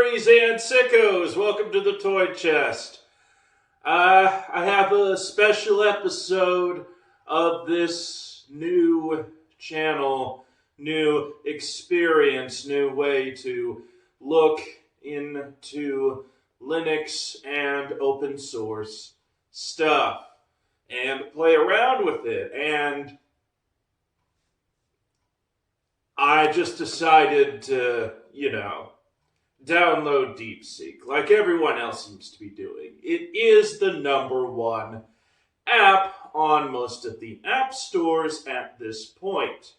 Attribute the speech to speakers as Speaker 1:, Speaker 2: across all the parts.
Speaker 1: furries and sickos, welcome to the Toy Chest. I have a special episode of this new channel, new experience, new way to look into Linux and open source stuff and play around with it. And I just decided to, download DeepSeek, like everyone else seems to be doing. It is the #1 app on most of the app stores at this point.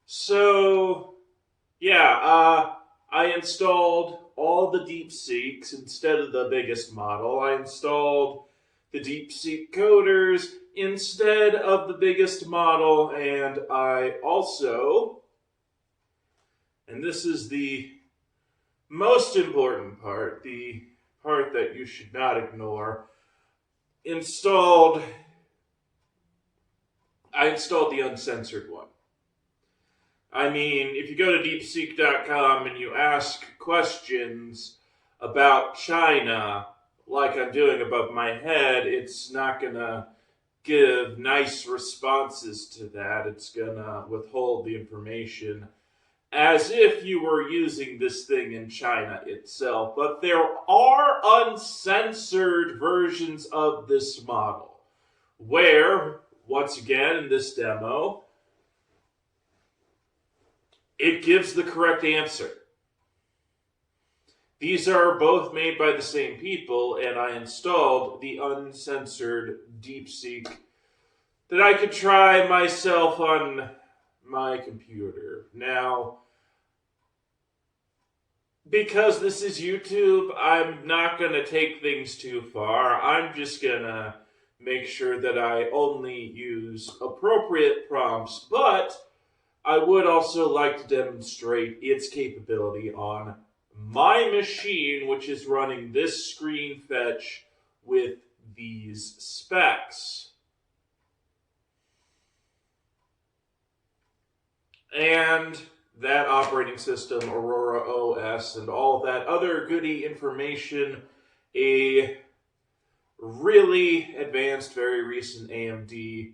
Speaker 1: So, I installed all the DeepSeeks instead of the biggest model. I installed the DeepSeek coders instead of the biggest model, and I also, and this is the most important part, the part that you should not ignore, I installed the uncensored one. I mean, if you go to DeepSeek.com and you ask questions about China, like I'm doing above my head, it's not going to give nice responses to that. It's going to withhold the information as if you were using this thing in China itself. But there are uncensored versions of this model where, once again in this demo, it gives the correct answer. These are both made by the same people, and I installed the uncensored DeepSeek that I could try myself on my computer. Now, because this is YouTube, I'm not going to take things too far. I'm just going to make sure that I only use appropriate prompts, but I would also like to demonstrate its capability on my machine, which is running this screen fetch with these specs. And that operating system, Aurora OS, and all that other goody information, a really advanced, very recent AMD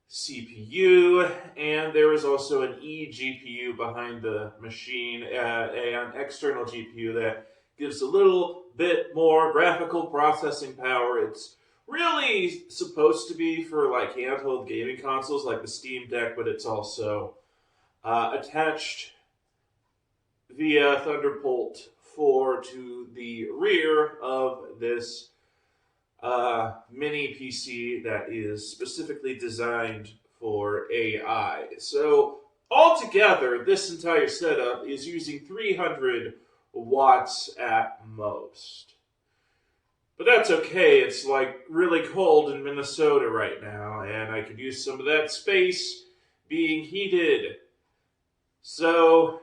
Speaker 1: CPU, and there is also an eGPU behind the machine, an external GPU that gives a little bit more graphical processing power. It's really supposed to be for like handheld gaming consoles like the Steam Deck, but it's also attached via Thunderbolt 4 to the rear of this mini PC that is specifically designed for AI. So altogether, this entire setup is using 300 watts at most. But that's okay. It's like really cold in Minnesota right now, and I could use some of that space being heated. So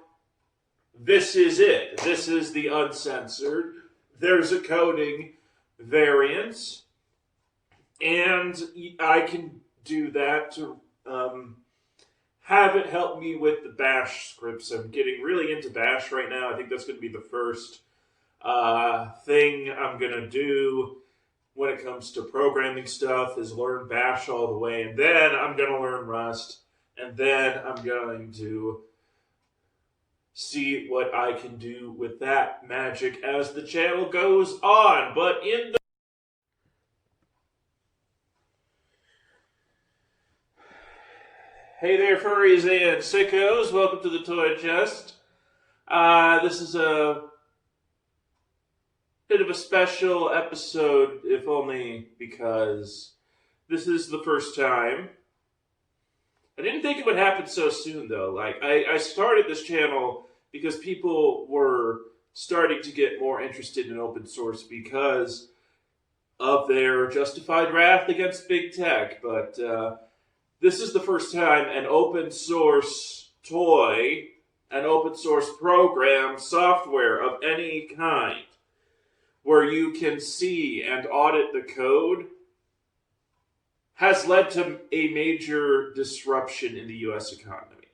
Speaker 1: this is it. This is the uncensored. There's a coding variants, and I can do that to have it help me with the bash scripts. I'm getting really into bash right now. I think that's going to be the first thing I'm going to do when it comes to programming stuff, is learn bash all the way, and then I'm going to learn Rust, and then I'm going to see what I can do with that magic as the channel goes on. But in the Hey there, furries and sickos. Welcome to the Toy Chest. This is a bit of a special episode, if only because this is the first time. I didn't think it would happen so soon, though. Like, I started this channel because people were starting to get more interested in open source because of their justified wrath against big tech. But this is the first time an open source toy, an open source program, software of any kind, where you can see and audit the code, has led to a major disruption in the U.S. economy.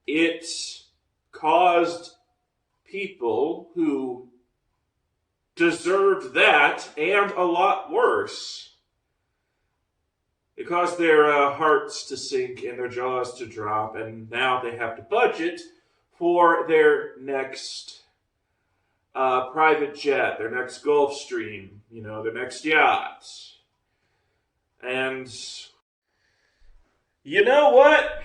Speaker 1: It caused people who deserved that and a lot worse. It caused their hearts to sink and their jaws to drop, and now they have to budget for their next private jet, their next Gulfstream, their next yacht. And you know what?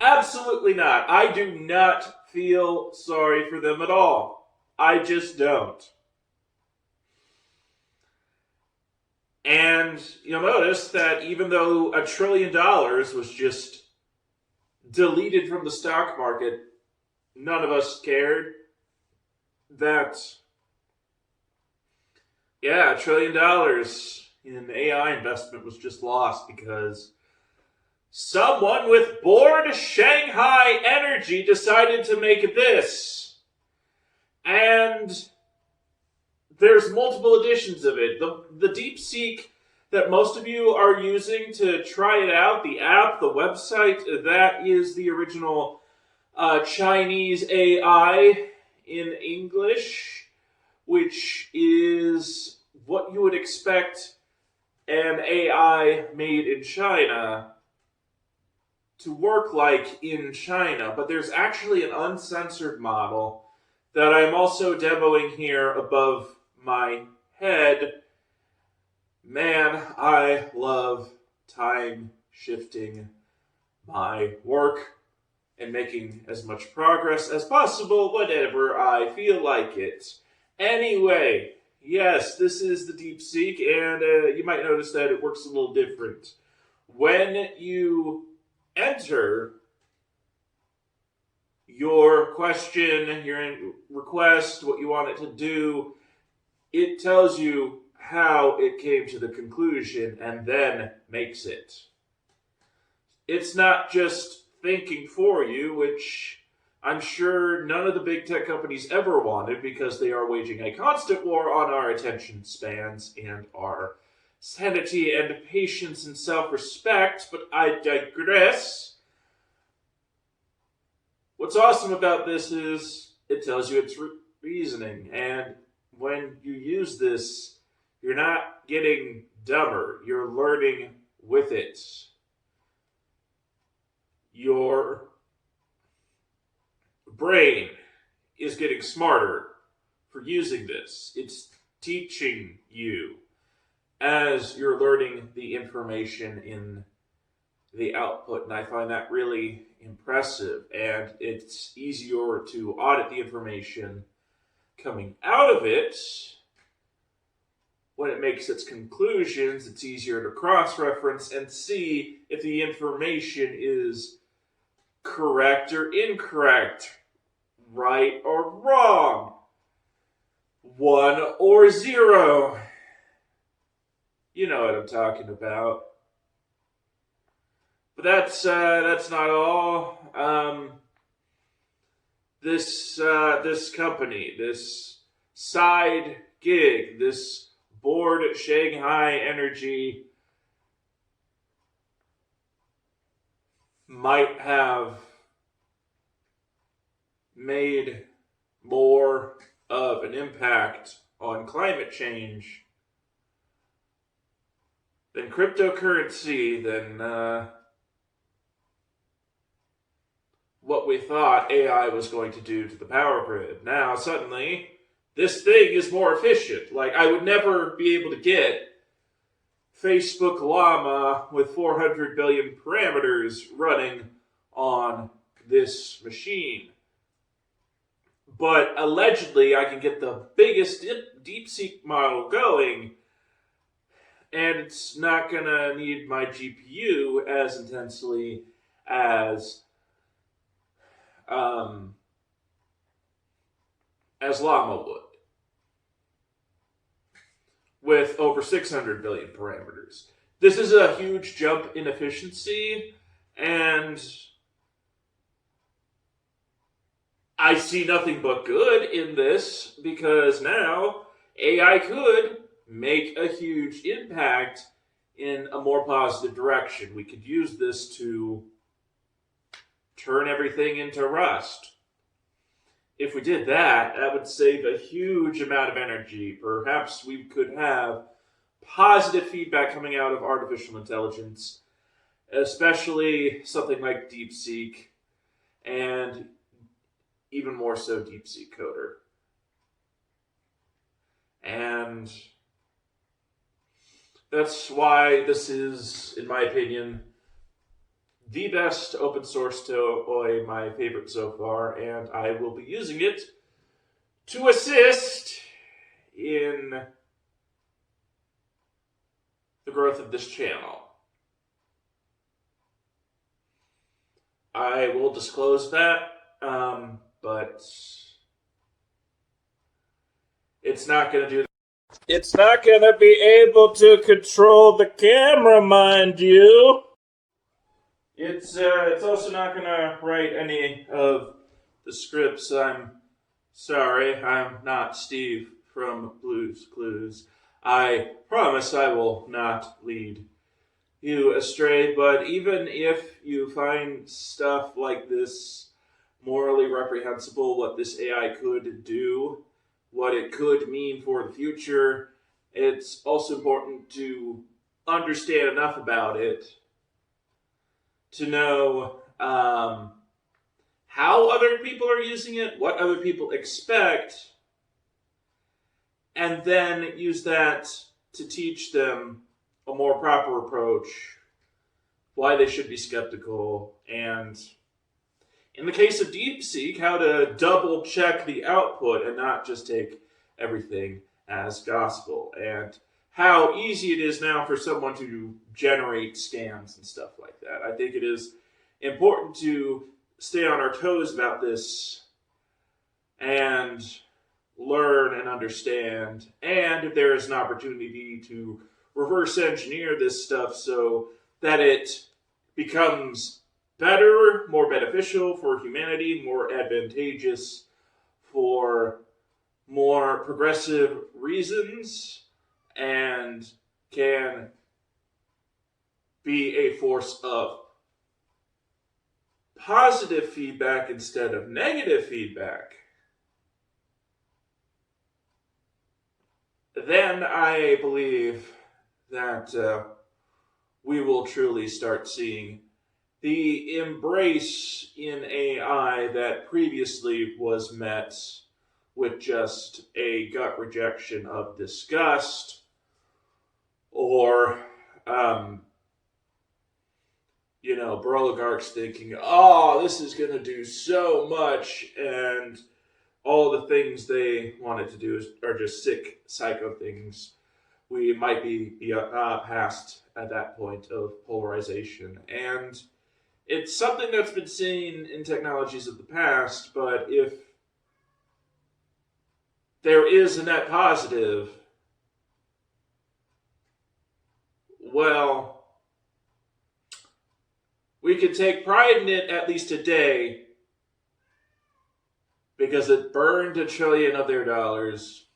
Speaker 1: Absolutely not. I do not feel sorry for them at all. I just don't. And you'll notice that even though $1 trillion was just deleted from the stock market, none of us cared that, $1 trillion in AI investment was just lost because someone with bored Shanghai energy decided to make this. And there's multiple editions of it. The DeepSeek that most of you are using to try it out, the app, the website, that is the original Chinese AI in English, which is what you would expect an AI made in China to work like in China. But there's actually an uncensored model that I'm also demoing here above my head. Man, I love time shifting my work and making as much progress as possible whenever I feel like it. Anyway, yes, this is the DeepSeek, and you might notice that it works a little different. When you enter your question, your request, what you want it to do, it tells you how it came to the conclusion and then makes it. It's not just thinking for you, which I'm sure none of the big tech companies ever wanted because they are waging a constant war on our attention spans and our sanity and patience and self-respect, but I digress. What's awesome about this is it tells you its reasoning, and when you use this, you're not getting dumber. You're learning with it. Your brain is getting smarter for using this. It's teaching you as you're learning the information in the output, and I find that really impressive. And it's easier to audit the information coming out of it. When it makes its conclusions, it's easier to cross-reference and see if the information is correct or incorrect, right or wrong, 1 or 0. You know what I'm talking about. But that's not all. This company, this side gig, this bored Shanghai energy might have made more of an impact on climate change than cryptocurrency, than what we thought AI was going to do to the power grid. Now, suddenly, this thing is more efficient. Like, I would never be able to get Facebook Llama with 400 billion parameters running on this machine. But allegedly, I can get the biggest DeepSeek model going, and it's not going to need my GPU as intensely as Llama would, with over 600 billion parameters. This is a huge jump in efficiency, and I see nothing but good in this, because now AI could make a huge impact in a more positive direction. We could use this to turn everything into Rust. if we did that, that would save a huge amount of energy. Perhaps we could have positive feedback coming out of artificial intelligence, especially something like DeepSeek, and even more so DeepSeek Coder. And that's why this is, in my opinion, the best open source toy, my favorite so far, and I will be using it to assist in the growth of this channel. I will disclose that, but it's not going to do. It's not going to be able to control the camera, mind you. It's also not going to write any of the scripts. I'm sorry, I'm not Steve from Blue's Clues. I promise I will not lead you astray, but even if you find stuff like this morally reprehensible, what this AI could do, what it could mean for the future, it's also important to understand enough about it to know how other people are using it, what other people expect, and then use that to teach them a more proper approach, why they should be skeptical, and in the case of DeepSeek, how to double check the output and not just take everything as gospel, and how easy it is now for someone to generate scams and stuff like that. I think it is important to stay on our toes about this and learn and understand, and if there is an opportunity to reverse engineer this stuff so that it becomes better, more beneficial for humanity, more advantageous for more progressive reasons, and can be a force of positive feedback instead of negative feedback, then I believe that we will truly start seeing the embrace in AI that previously was met with just a gut rejection of disgust, or oligarchs thinking, oh, this is going to do so much, and all the things they wanted to do are just sick, psycho things. We might be past at that point of polarization. And it's something that's been seen in technologies of the past, but if there is a net positive, well, we could take pride in it at least today because it burned $1 trillion of their dollars,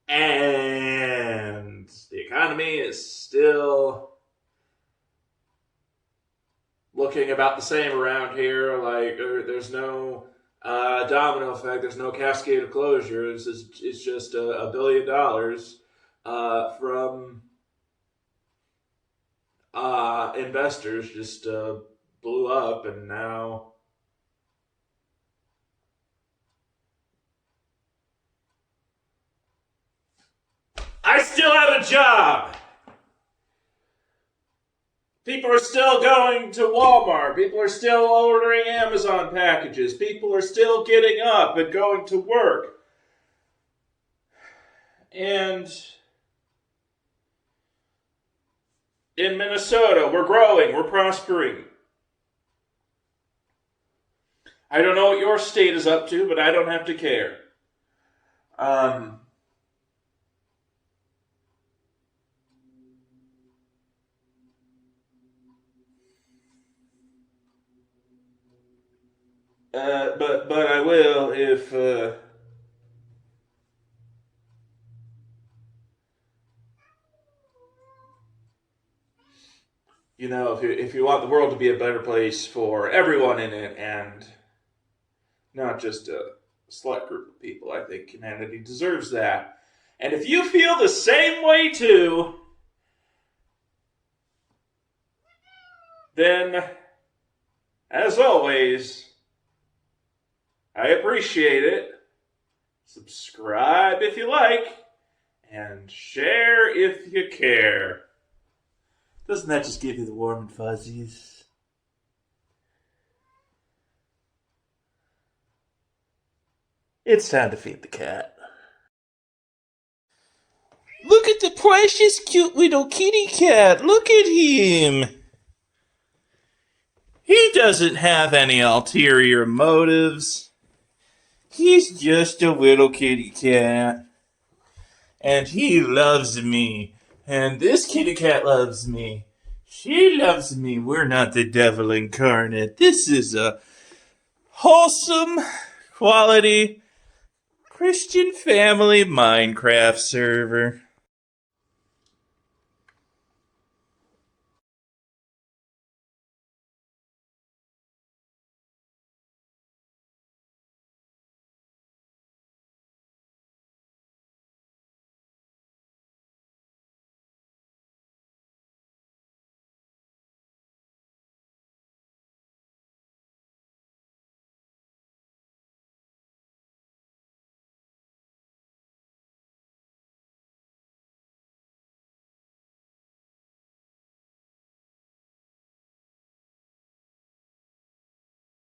Speaker 1: and the economy is still looking about the same around here. Like, there's no domino effect, there's no cascade of closures. It's just $1 billion from investors just blew up, and now I still have a job. People are still going to Walmart. People are still ordering Amazon packages. People are still getting up and going to work. And in Minnesota, we're growing, we're prospering. I don't know what your state is up to, but I don't have to care. But I will if if you want the world to be a better place for everyone in it, and not just a select group of people. I think humanity deserves that. And if you feel the same way too, then, as always, I appreciate it. Subscribe if you like, and share if you care. Doesn't that just give you the warm and fuzzies? It's time to feed the cat. Look at the precious, cute little kitty cat. Look at him. He doesn't have any ulterior motives. He's just a little kitty cat. And he loves me. And this kitty cat loves me. She loves me. We're not the devil incarnate. This is a wholesome, quality, Christian family Minecraft server.